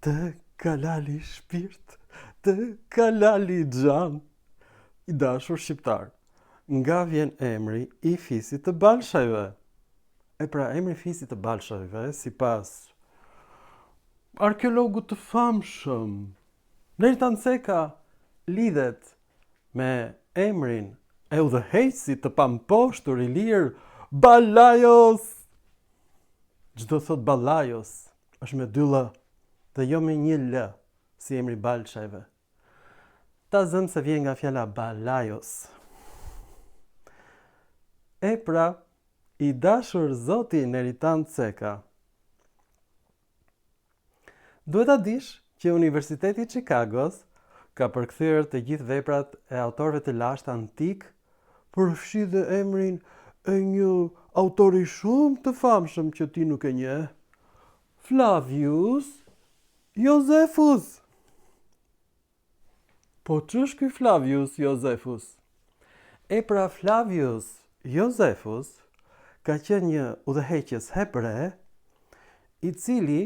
Të kalali shpirt, të kalali xhan, i dashur shqiptar. Nga vjen emri i fisit të Balshajve. E pra, emri i fisit të Balshajve, sipas arkeologut të famshëm Nertan Ceka, lidhet me emrin e udhëheqësit të pamposhtur i lirë Balajos. Çdo thot Balajos është me 2 l dhe jo me 1 l, si emri Balshajve. Ta zëm se vjen nga fjala Balajos. E pra, i dashur zoti Nertan Ceka, duhet ta dish që Universiteti i Chicagos ka përkthyer të gjithë veprat e autorëve të lashtë antik, përfshi dhe emrin e një autori shumë të famshëm që ti nuk e njeh, Flavius Josephus. Po ç'është ky Flavius Josephus? E pra, Flavius Josephus ka qenë një udhëheqës hebre i cili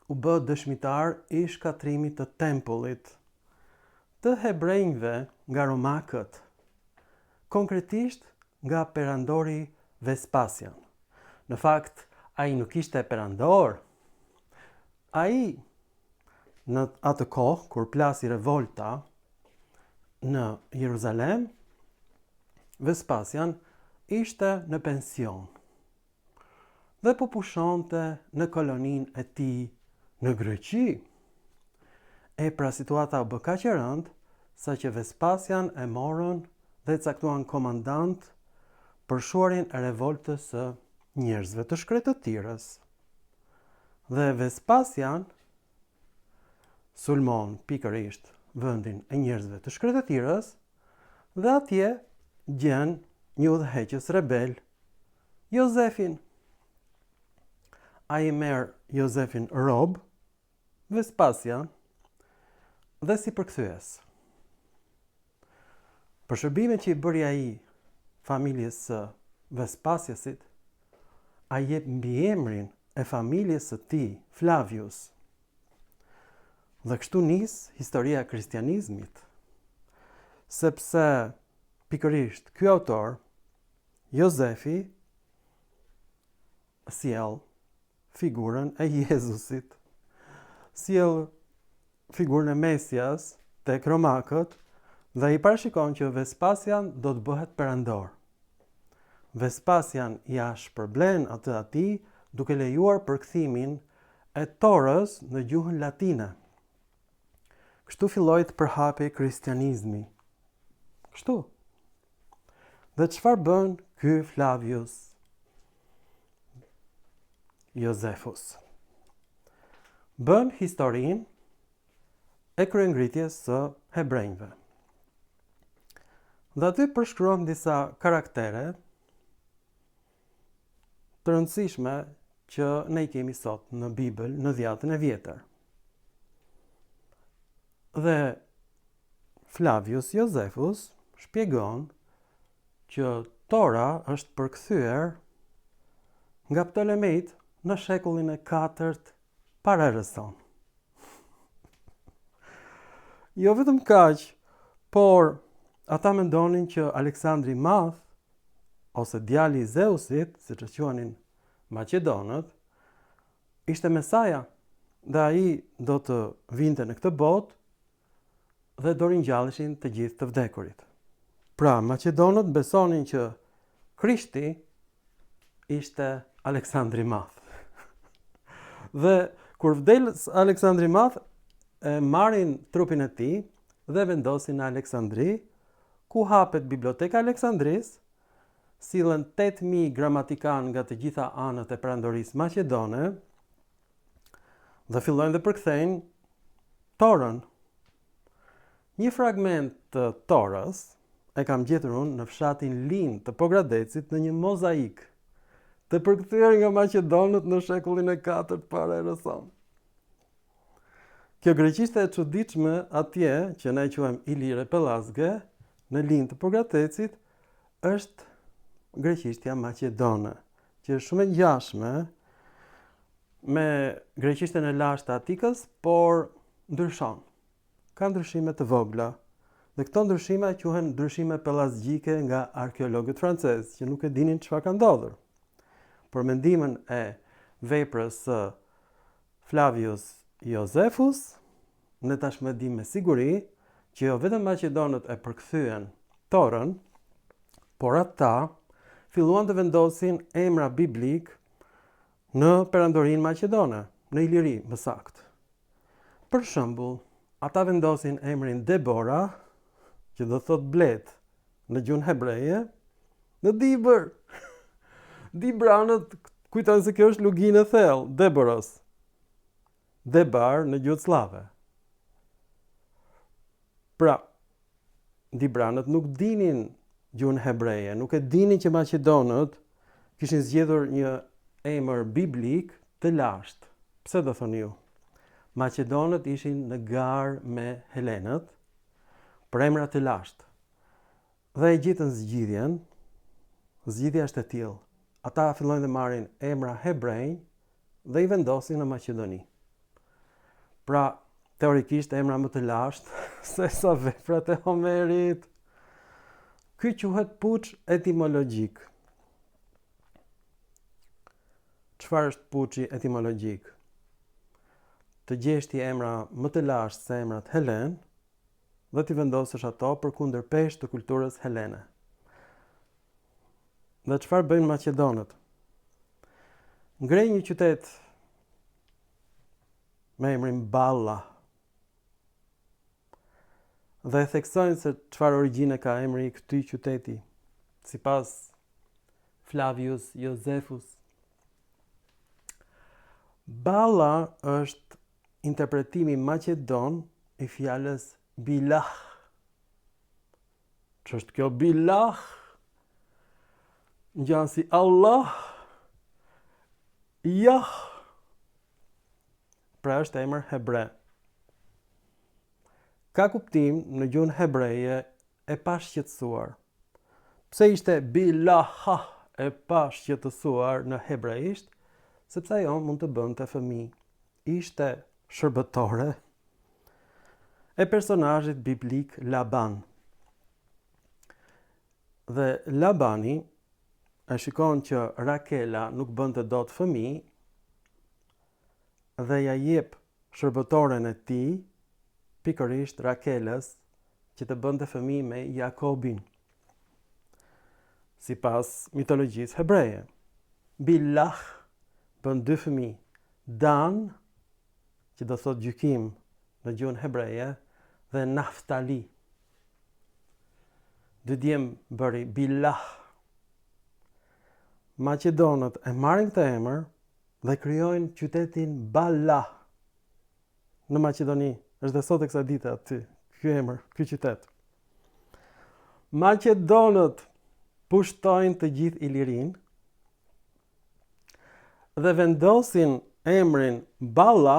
u bë dëshmitar i shkatrimit të tempullit të hebrejve nga romakët, konkretisht nga perandori Vespasian. Në fakt, ai nuk ishte perandor. Ai, në atë kohë, kur plasi revolta në Jeruzalem, Vespasian ishte në pension dhe po pushonte në koloninë e tij në Greqi. E pra, situata u bë kaq e rëndë sa që Vespasian e morën dhe caktuan komandant për shuarin e revoltës së njerëzve të shkretëtirës. Dhe Vespasian sulmon pikërisht vendin e njerëzve të shkretëtirës dhe atje gjen një udhëheqës rebel, Jozefin. Ai merr Jozefin rob, Vespasian, dhe si përkthyes. Për shërbimet që i bëri ai familjes së Vespasiasit, ai jep mbiemrin e familjes së tij, Flavius. Dhe kështu nis historia e kristianizmit, sepse pikërisht ky autor, Jozefi, sjell figurën e Jezusit, sjell figurën e Mesias tek romakët dhe i parashikon që Vespasian do të bëhet perandor. Vespasian ja shpërblen atë atij duke lejuar përkthimin e Torës në gjuhën latine. Kështu filloi të përhapej kristianizmi. Kështu. Dhe çfarë bën ky Flavius Josephus? Bën historinë e kryengritjes së hebrejve. Dhe aty përshkruan disa karaktere të rëndësishme që ne i kemi sot në Bibël, në Dhjetën e Vjetër. Dhe Flavius Josephus shpjegon që Tora është përkthyer nga Ptolemeit në shekullin e 4 para erës tonë. Jo vetëm kaq, por ata mendonin që Aleksandri i Madh, ose djali i Zeusit, siç e quanin Maqedonët, ishte Mesaja, dhe ai do të vinte në këtë botë dhe do ringjalleshin të gjithë të vdekurit. Pra, Maqedonët besonin që Krishti ishte Aleksandri i Madh. Dhe kur vdel Aleksandri i Madh, e marrin trupin e tij dhe vendosin në Aleksandri, ku hapet Biblioteka e Aleksandrisë, sillen 8000 gramatikan nga të gjitha anët e perandorisë maqedone dhe fillojnë dhe përkthejnë Torën. Një fragment të Torës e kam gjetur unë në fshatin Lin të Pogradecit në një mozaik të përkthyer nga maqedonët në shekullin e 4 para erës sonë. Kjo greqishte e çuditshme atje, që ne quajmë Ilire Pellazge, në Lin të Pogradecit, është greqishtja maqedone, që është shumë e ngjashme me greqishtën e lashtë të Atikës, por ndryshon. Ka ndryshime të vogla. Dhe këto ndryshime quhen ndryshime pellazgjike nga arkeologët francezë, që nuk e dinin çfarë ka ndodhur. Për mendimin e veprës së Flavius Josephus, ne tashmë dimë me siguri që jo vetëm maqedonët e përkthyen Torën, por ata filluan të vendosin emra biblik në perandorinë maqedone, në Iliri më saktë. Për shembull, ata vendosin emrin Debora, që do thot blet në gjuhën hebreje, në Dibër. Dibranët kujtojnë se kjo është lugjinë e thellë, Deboros. Debar në gjuhën slave. Pra, Dibranët nuk dinin gjuhën hebreje, nuk e dinin që maqedonët kishin zgjedhur një emër biblik të lashtë. Pse do thoni ju? Maqedonët ishin në garë me helenët për emra të lashtë. Dhe e gjitën zgjidhjen. Zgjidhja është e tillë. Ata fillojnë të marrin emra hebrejnë dhe i vendosin në Maqedoni. Pra, teorikisht emra më të lashtë se sa veprat e Homerit. Ky quhet puç etimologjik. Çfarë është puçi etimologjik? Të gjesh ti emra më të lashtë se emrat helen dhe ti vendosësh ato përkundër peshë të kulturës helene. Dhe çfarë bëjnë maqedonët? Ngrej një qytet me emrin Balla dhe theksojnë se çfarë origjine ka emri i këtij qyteti, sipas Flavius Josephus. Balla është interpretimi maqedon i fjalës bilah. Ç'është kjo bilah? Ngjan si Allah, Jah. Pra është emër hebre. Ka kuptim në gjuhën hebreje e pashqetësuar. Pse ishte bilaha e pashqetësuar në hebrejisht? Sepse ajo mund të bënte fëmijë. Ishte shërbëtore e personazhit biblik Laban. Dhe Labani e shikon që Rakela nuk bënte dot fëmijë dhe ja jep shërbëtoren e tij, pikërisht Rakelës, që të bënte fëmijë me Jakobin. Sipas mitologjisë hebreje, Bilah bën 2 fëmijë, Dan, që do thot gjykim në gjuhën hebreje, dhe Naftali. 2 djem bëri Bilah. Maqedonët e marrin këtë emër dhe krijojnë qytetin Balla në Maqedoni. Është dhe sot e kësaj dite aty, ky emër, ky qytet. Maqedonët pushtojnë të gjithë Ilirin dhe vendosin emrin Balla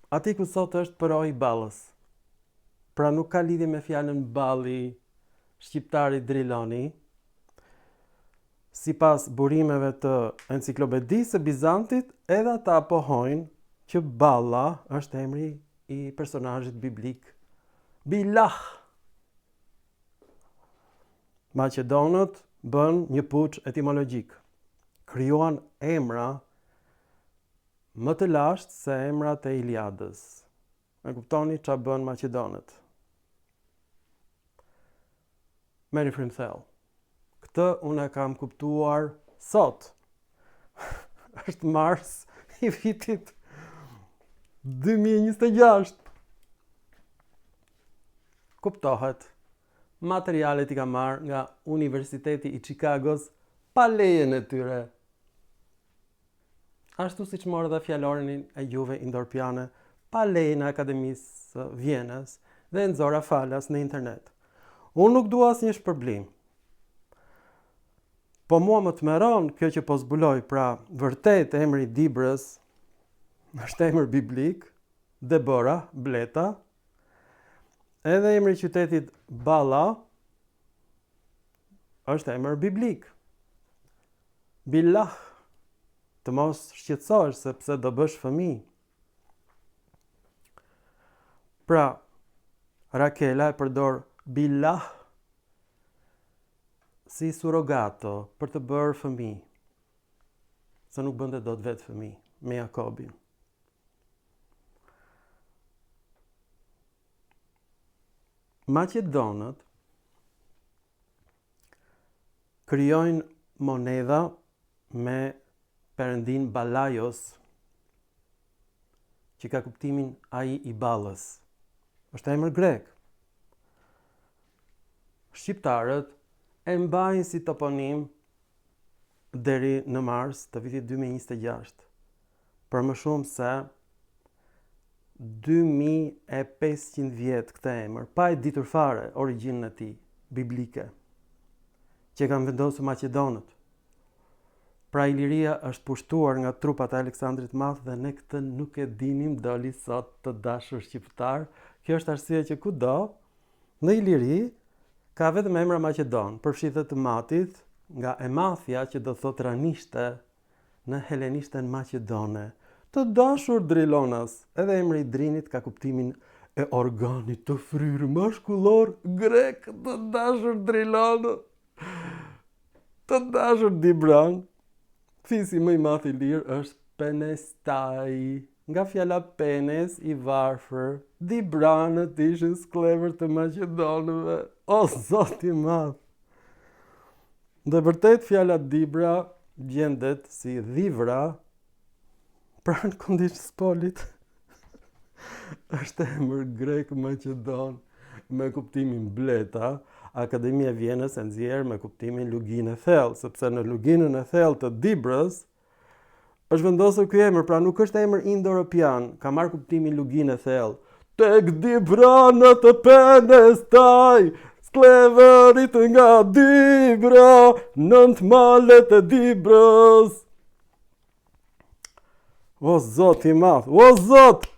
aty ku sot është Përoj Ballës. Pra nuk ka lidhje me fjalën balli, shqiptari driloni. Sipas burimeve të enciklopedisë së Bizantit, edhe ata pohojnë që Balla është emri i personazhit biblik Bilah. Maqedonët bën një puç etimologjik. Krijuan emra më të lashtë se emrat e Iliadës. E kuptoni çfarë bën maqedonët? Merri frymthell. Këtë unë e kam kuptuar sot. Është mars i vitit 2026. Kuptohet. Materialet i kam marrë nga Universiteti i Chicagos pa lejen e tyre. Ashtu siç morë dhe fjalorin e gjuhëve indorpiane pa lejen e Akademisë së Vienës dhe nxora falas në internet. Unë nuk dua asnjë shpërblim. Po mua më të meron kjo që po zbuloj, pra vërtet emri Dibrës është emër biblik, Debora, bleta, edhe emri i qytetit Balla është emër biblik. Bilah të mos shqetësohesh sepse do bësh fëmijë. Pra, Rakela e përdor Bilah si surrogato për të bërë fëmijë, se nuk bënte dot vetë fëmijë me Jakobin. Maqedonët krijojnë monedha me perëndin Balaios, që ka kuptimin ai i ballës. Është emër grek. Shqiptarët e mbajnë si toponim deri në mars të vitit 2026. Për më shumë se 2500 vjet këtë emër, pa e ditur fare origjinën e tij biblike, që kanë vendosur Maqedonët. Pra Iliria është pushtuar nga trupat e Aleksandrit Madh dhe ne këtë nuk e dinim doli sot, të dashur shqiptar. Kjo është arsyeja që kudo në Iliri ka vetëm emra Maqedon, përfshirë të matit nga Emathia, që do thot ranishte në helenishten maqedone. Të dashur Drilonas, edhe emri i Drinit ka kuptimin e organit të fryrë mashkullor grek, të dashur Drilon, të dashur Dibran. Fisi më i madh i lirë është Penestai, nga fjala penes i varfër. Dibranët ishin sklever të maqedonëve. O Zot i madh! Dhe vërtet fjala Dibra gjendet si dhivra pranë Kondishspolit. Është emër grek maqedon me kuptimin bleta. Akademia e Vjenës e nxjerr me kuptimin luginë e thellë, sepse në luginën e thellë të Dibrës është vendosur ky emër, pra nuk është emër indo-europian, ka marrë kuptimin luginë e thellë. Tek Dibranët e Penestai, skleverit nga Dibra, nënt malet e Dibrës. O Zot i madh, o Zot!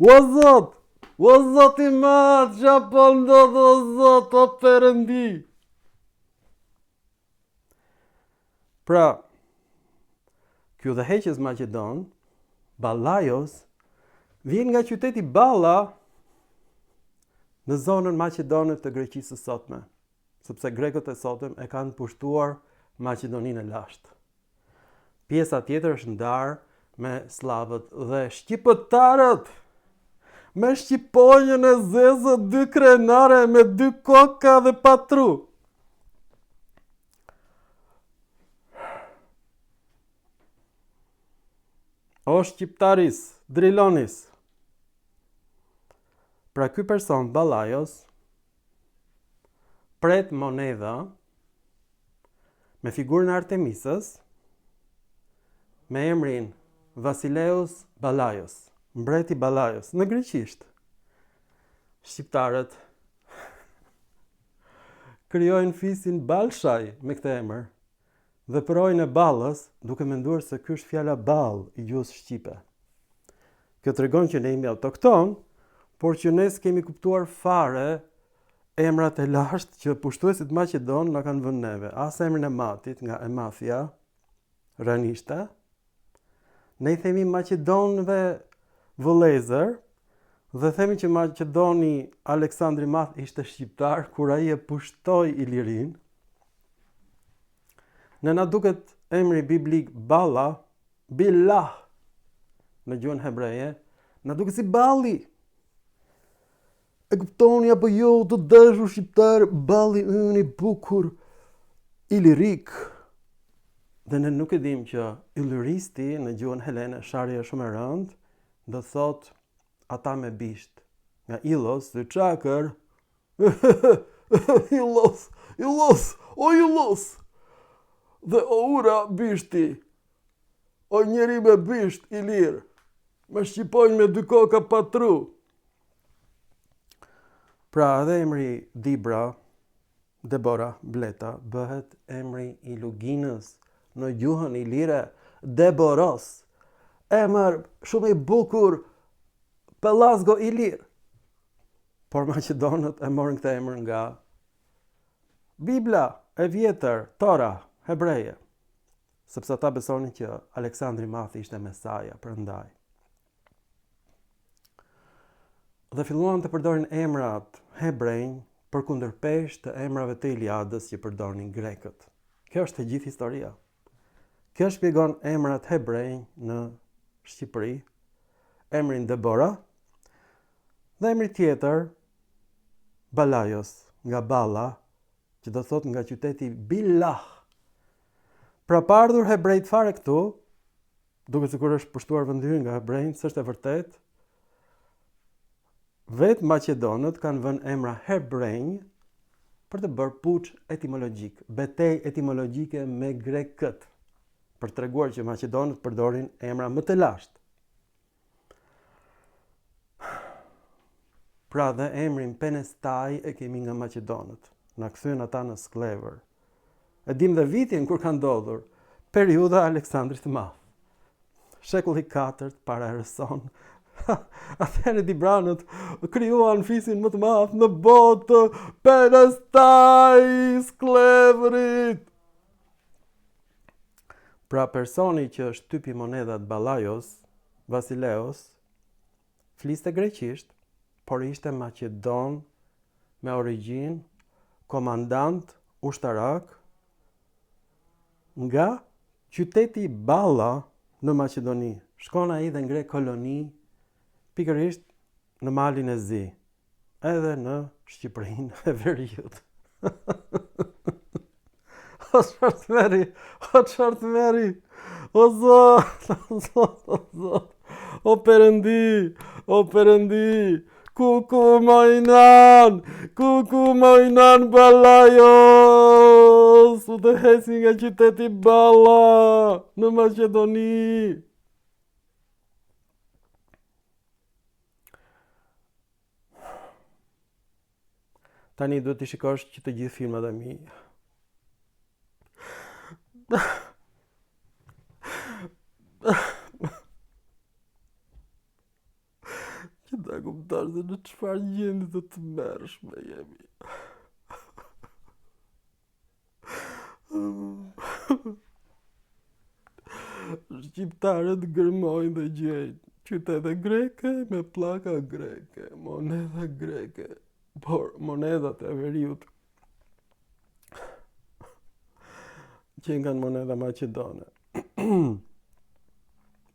O Zot! O Zot i madh, qa po ndodh o Zot, o Perëndi. Pra, ky udhëheqës maqedon, Balaios, vjen nga qyteti Balla në zonën maqedone të Greqisë së sotme, sepse grekët e sotëm e kanë pushtuar Maqedoninë e lashtë. Pjesa tjetër është ndarë me slavët dhe shqiptarët, me shqiponjën e zezë, 2 krenare me 2 koka dhe patru. O shqiptaris, Drilonis. Pra ky person, Balaios, pret monedha me figurën e Artemisës, me emrin Vasileus Balaios, mbreti Balaios, në greqisht. Shqiptarët krijojnë fisin Balshaj me këtë emër dhe përojnë e ballës, duke menduar se ky është fjala ball i gjuhës shqipe. Kjo tregon që ne jemi autokton, por që ne s'kemi kuptuar fare emrat e lashtë që pushtuesit maqedon na kanë vënë neve. As emrin e matit nga Emathia, ranishte. Ne i themi Maqedonëve vëllezër dhe themi që Maqedoni Aleksandri Madh ishte shqiptar kur ai e pushtoi Ilirin. Ne na duket emri biblik Balla, Bilah në gjuhën hebreje, na duket si balli. E kuptoni apo jo, të dashur shqiptar, balli ynë i bukur, ilirik. Dhe ne nuk e dim që iliristi në gjuhën helene, sharje shumë e rëndë, do thot ata me bisht. Nga Ilos, dhe çakër. Ilos, Ilos, o Ilos. Dhe o ura bishti. O njeri me bisht i lirë. Me shqipojnë me 2 koka patru. Pra edhe emri Dibra, Debora, Bleta, bëhet emri i luginës në gjuhën ilire, Deboros. Emër shumë i bukur, Pelasgo i lirë. Por Maqedonët e morën këtë emër nga Bibla e vjetër, Tora, hebreje. sepse ata besonin që Aleksandri i Madh ishte Mesaja, prandaj. Dhe filluan të përdorin emrat hebrejnë për kundërpesh të emrave të Iliadës që përdornin grekët. Kjo është e gjithë historia. Kjo shpjegon emrat hebrejnë në Shqipëri, emrin Deborah dhe emri tjetër Balaios, nga Balla, që do thot nga qyteti Billah. Pra pa ardhur hebrejt fare këtu, duke sikur është pushtuar vendi hyn nga hebrejt, s'është e vërtetë. Vetë Maqedonët kanë vënë emra hebrejnë për të bërë puç etimologjik, betejë etimologjike me grekët, për treguar që Maqedonët përdorin emra më të lashtë. Pra dhe emrin Penestai e kemi nga Maqedonët, na kthyen ata në Sklever. E dim dhe vitin kur ka ndodhur, periudha Aleksandrit të Madh. Shekulli 4 para erës sonë. Atëherë Dibranët krijuan fisin më të madh në botë, Penestai Skleverit. Pra personi që shtypi monedat Balaios, Vasileos, fliste greqisht, por ishte Maqedon me origjinë, komandant ushtarak nga qyteti Balla në Maqedoni. Shkon ai dhe ngre koloni pikërisht në malin e Zi, edhe në Shqipërinë e Veriut. O çfarë meri, o Zot, o Zot, o Perëndi, kuku mojnan Balaios, u të hesi nga qyteti Balla në Maqedoni. Tani duhet të shikosh që të gjithë filmat e mi. Që ta kuptosh se në çfarë gjendje do të mërshme jemi. Shqiptarët gërmojnë dhe gjejnë qytete greke me pllaka greke, moneda greke. Por monedat e Veriut që nga moneda maqedone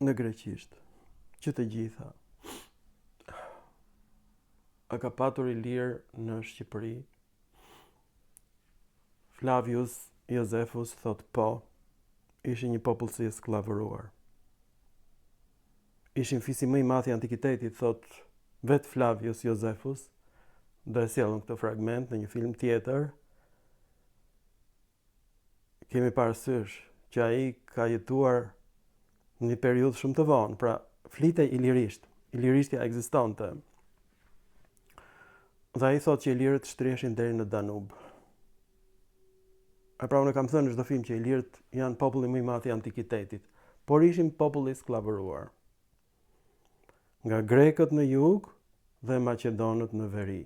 në greqisht, që të gjitha a ka patur i lirë në Shqipëri? Flavius Josefus thot po, ishin një popull si sklavëruar. Ishin fisi më i madh i antikitetit, thot vet Flavius Josefus, dhe sjellën këtë fragment në një film tjetër. Kemi parasysh që ai ka jetuar në një periudhë shumë të vonë, pra flitej ilirisht. Ilirishtja ekzistonte. Dhe ai thotë që ilirët shtrieshin deri në Danub. E pra unë kam thënë në çdo film që ilirët janë populli më i madh i antikitetit, por ishin popull i sklavëruar. Nga grekët në jug dhe maqedonët në veri.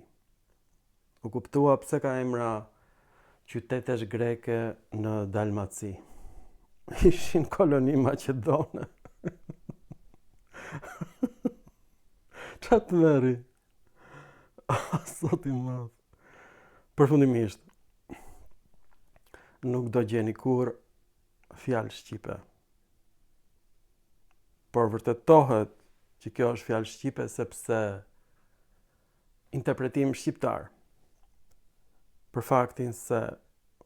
U kuptua pse ka emra qytetesh greke në Dalmaci. Ishin koloni maqedone. Qa të meri? Sot i madh. Përfundimisht, nuk do gjeni kur fjalë shqipe. Por vërtetohet që kjo është fjalë shqipe sepse interpretim shqiptar. Për faktin se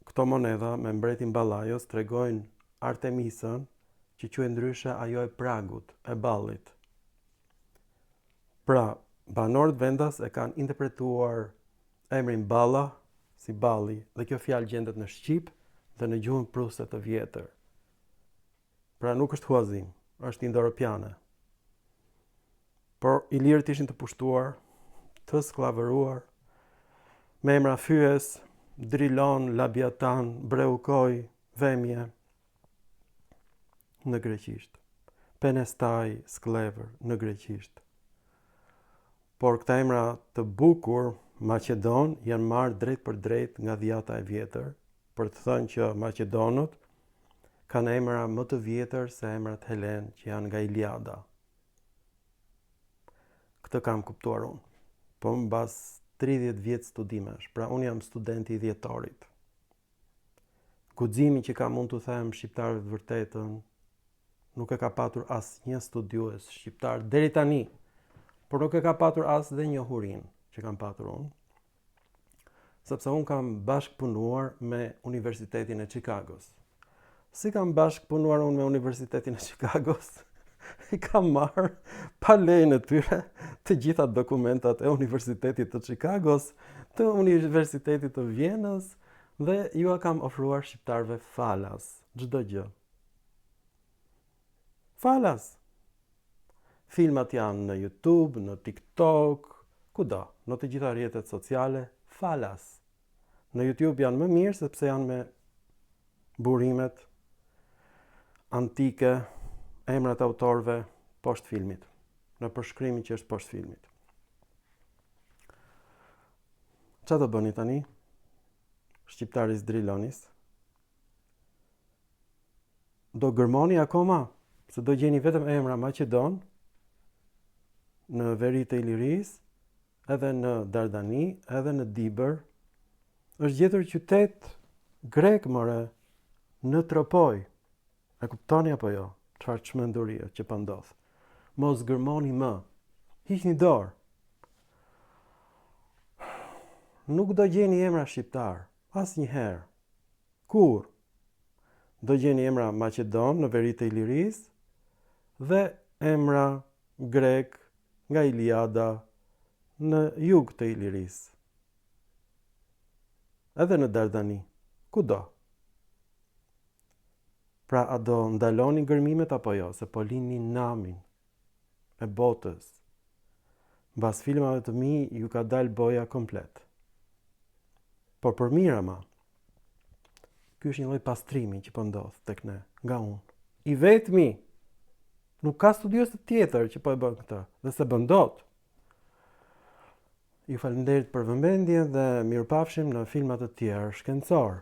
këto moneda me mbretin Balaios tregojnë Artemisën, që quhet ndryshe ajo e pragut, e ballit. Pra, banorët vendas e kanë interpretuar emrin Balla si balli, dhe kjo fjalë gjendet në shqip dhe në gjuhën pruse të vjetër. Pra nuk është huazim, është indo-europiane. Por ilirët ishin të pushtuar, të sklavëruar, me emra Fyes, Drilon, Labiatan, Breukoj, Vemje në greqisht. Penestai, Sklever në greqisht. Por këta emra të bukur Maqedon janë marrë drejt për drejt nga dhjata e vjetër, për të thënë që Maqedonët kanë emra më të vjetër se emrat Helen që janë nga Iliada. Këtë kam kuptuar unë. Po mbas 30 vjet studimesh, pra unë jam studenti i dhjetorit. Guximi që kam unë të them shqiptarëve të vërtetën nuk e ka patur asnjë studiues shqiptar deri tani, por nuk e ka patur as dhe njohurinë që kam patur unë. Sepse unë kam bashkëpunuar me Universitetin e Chicagos. Si kam bashkëpunuar unë me Universitetin e Chicagos? I kam marrë pa lejen e tyre të gjitha dokumentat e Universitetit të Chicagos, të Universitetit të Vjenës dhe ju a kam ofruar shqiptarëve falas, çdo gjë. Falas. Filmat janë në YouTube, në TikTok, kudo, në të gjitha rrjetet sociale, falas. Në YouTube janë më mirë sepse janë me burimet antike, emrat autorëve poshtë filmit, në përshkrimin që është poshtë filmit. Çfarë do bëni tani? Shqiptaris Drilonis? Do gërmoni akoma? Se do gjeni vetëm emra Maqedon, në veri të Iliris, edhe në Dardani, edhe në Dibër. Është gjetur qytet grek, more, në Tropoj. E kuptoni apo jo? Çfarë çmendurie që po ndodh. Mos gërmoni më. Hiqni dorë. Nuk do gjeni emra shqiptar, asnjëherë. Kur? Do gjeni emra Maqedon në veri të Iliris dhe emra grek nga Iliada në jug të Iliris. Edhe në Dardani. Kudo? Pra, a do ndaloni gërmimet apo jo, se po lini namin e botës. Mbas filmave të mi, ju ka dalë boja komplet. Por për mirë ama, ky është një lloj pastrimi që po ndodh tek ne, nga unë. I vetmi, nuk ka studios të tjetër që po e bën këtë, dhe se bën dot. Ju falenderit për vëmendjen dhe mirupafshim në filma të tjerë shkencor.